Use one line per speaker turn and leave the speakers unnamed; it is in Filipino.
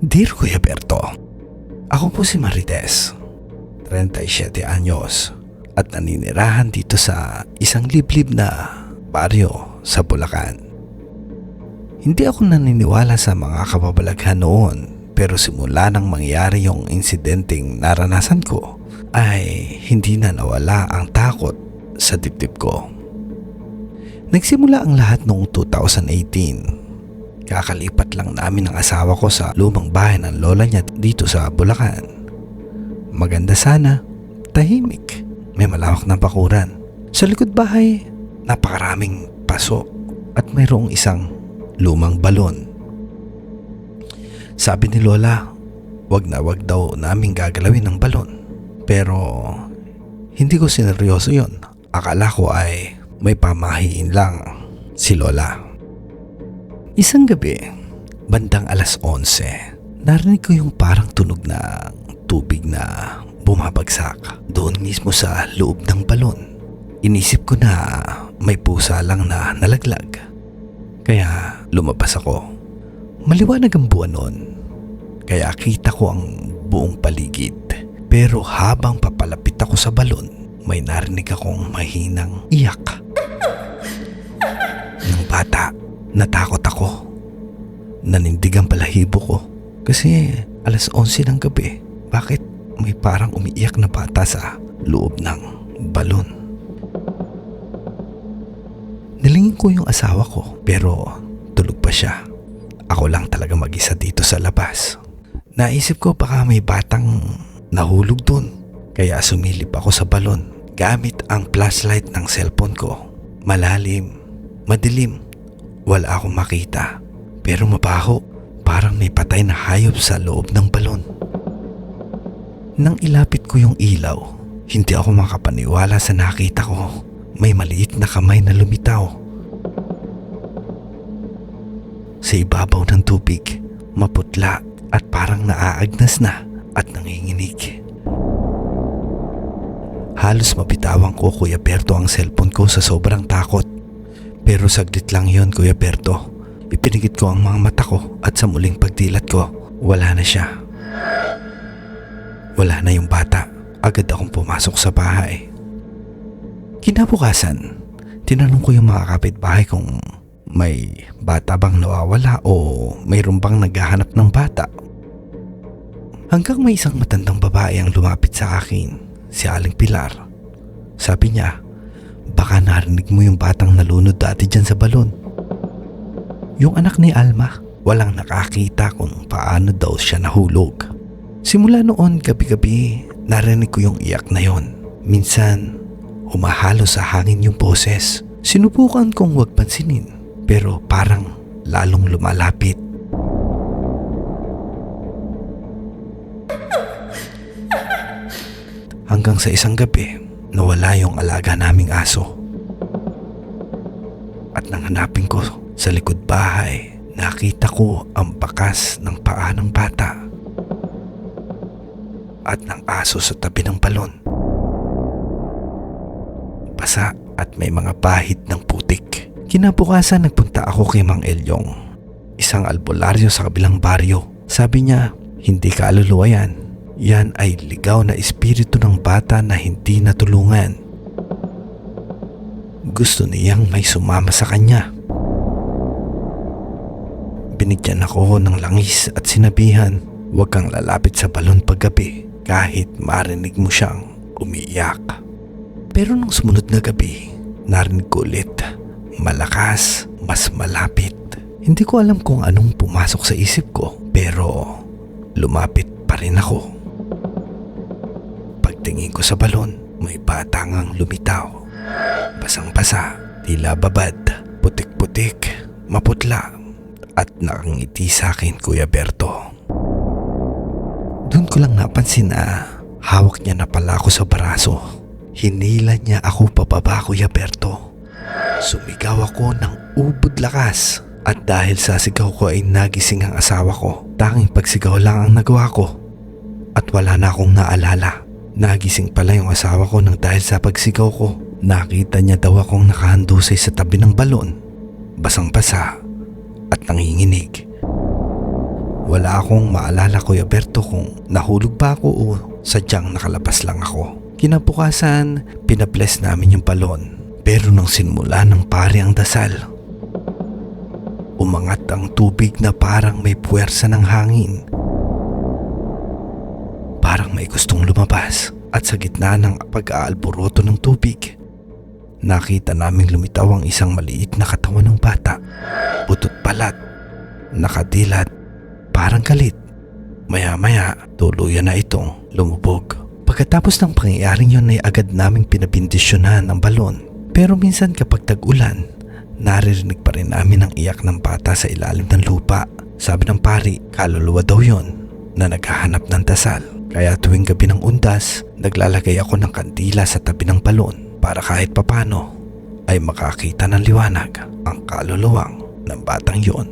Dear Kuya Berto, ako po si Marites, 37 anyos at naninirahan dito sa isang liblib na baryo sa Bulacan. Hindi ako naniniwala sa mga kababalaghan noon, pero simula nang mangyari yung insidenteng naranasan ko ay hindi na nawala ang takot sa dibdib ko. Nagsimula ang lahat noong 2018. Kakalipat lang namin ng asawa ko sa lumang bahay ng lola niya dito sa Bulacan. Maganda sana, tahimik, may malawak na bakuran. Sa likod bahay, napakaraming paso at mayroong isang lumang balon. Sabi ni lola, wag na wag daw namin gagalawin ng balon. Pero hindi ko sineryoso yun. Akala ko ay may pamahiin lang si lola. Isang gabi, bandang 11:00, narinig ko yung parang tunog ng tubig na bumabagsak doon mismo sa loob ng balon. Inisip ko na may pusa lang na nalaglag. Kaya lumabas ako. Maliwanag ang buwan noon, kaya kita ko ang buong paligid. Pero habang papalapit ako sa balon, may narinig akong mahinang iyak ng bata. Natakot ako. Nanindig ang balahibo ko kasi 11:00 ng gabi. Bakit may parang umiiyak na bata sa loob ng balon? Nilingin ko yung asawa ko pero tulog pa siya. Ako lang talaga mag-isa dito sa labas. Naisip ko baka may batang nahulog dun. Kaya sumilip ako sa balon gamit ang flashlight ng cellphone ko. Malalim, madilim. Wala akong makita, pero mabaho, parang may patay na hayop sa loob ng balon. Nang ilapit ko yung ilaw, hindi ako makapaniwala sa nakita ko. May maliit na kamay na lumitaw. Sa ibabaw ng tubig, maputla at parang naaagnas na at nanginginig. Halos mabitawan ko, Kuya Berto, ang cellphone ko sa sobrang takot. Pero saglit lang yon, Kuya Berto. Ipinigit ko ang mga mata ko at sa muling pagdilat ko, wala na siya. Wala na yung bata. Agad akong pumasok sa bahay. Kinabukasan, tinanong ko yung mga kapitbahay kung may bata bang nawawala o mayroon bang naghahanap ng bata. Hanggang may isang matandang babae ang lumapit sa akin, si Aling Pilar. Sabi niya, baka narinig mo yung batang nalunod dati dyan sa balon. Yung anak ni Alma, walang nakakita kung paano daw siya nahulog. Simula noon, gabi-gabi, narinig ko yung iyak na yon. Minsan, humahalo sa hangin yung boses. Sinubukan kong huwag pansinin, pero parang lalong lumalapit. Hanggang sa isang gabi, nawala yung alaga naming aso. At nang hanapin ko sa likod bahay, nakita ko ang bakas ng paa ng bata at ng aso sa tabi ng balon. Basa at may mga bahid ng putik. Kinabukasan nagpunta ako kay Mang Elyong, isang albularyo sa kabilang baryo. Sabi niya, hindi kaluluwa yan. Yan ay ligaw na espiritu ng bata na hindi natulungan. Gusto niyang may sumama sa kanya. Binigyan ako ng langis at sinabihan, huwag kang lalapit sa balon paggabi kahit marinig mo siyang umiiyak. Pero nung sumunod na gabi, narinig ko ulit, malakas, mas malapit. Hindi ko alam kung anong pumasok sa isip ko, pero lumapit pa rin ako. Pagtingin ko sa balon, may bata ngang lumitaw. Basang-basa, tila babad, putik-putik, maputla, at nakangiti sa akin, Kuya Berto. Doon ko lang napansin na hawak niya na pala ako sa braso. Hinila niya ako pababa, Kuya Berto. Sumigaw ako ng ubod lakas. At dahil sa sigaw ko ay nagising ang asawa ko. Tanging pagsigaw lang ang nagawa ko. At wala na akong naalala. Nagising pala yung asawa ko nang dahil sa pagsigaw ko. Nakita niya daw akong nakahandusay sa tabi ng balon. Basang-basa at nanginginig. Wala akong maalala, Kuya Berto, kung nahulog ba ako o sadyang nakalabas lang ako. Kinabukasan, pinabless namin yung balon. Pero nang sinmula ng pare ang dasal, umangat ang tubig na parang may puwersa ng hangin. Parang may gustong lumabas at sa gitna ng pag-aalboroto ng tubig, nakita naming lumitaw ang isang maliit na katawan ng bata. Putot balat, nakadilat, parang galit. Maya-maya, tuluyan na itong lumubog. Pagkatapos ng pangyayaring yun ay agad naming pinabindisyonan ang balon. Pero minsan kapag tag-ulan, naririnig pa rin namin ang iyak ng bata sa ilalim ng lupa. Sabi ng pari, kaluluwa daw yon na naghahanap ng dasal. Kaya tuwing gabi ng undas, naglalagay ako ng kandila sa tabi ng balon para kahit papano ay makakita ng liwanag ang kaluluwang ng batang yon.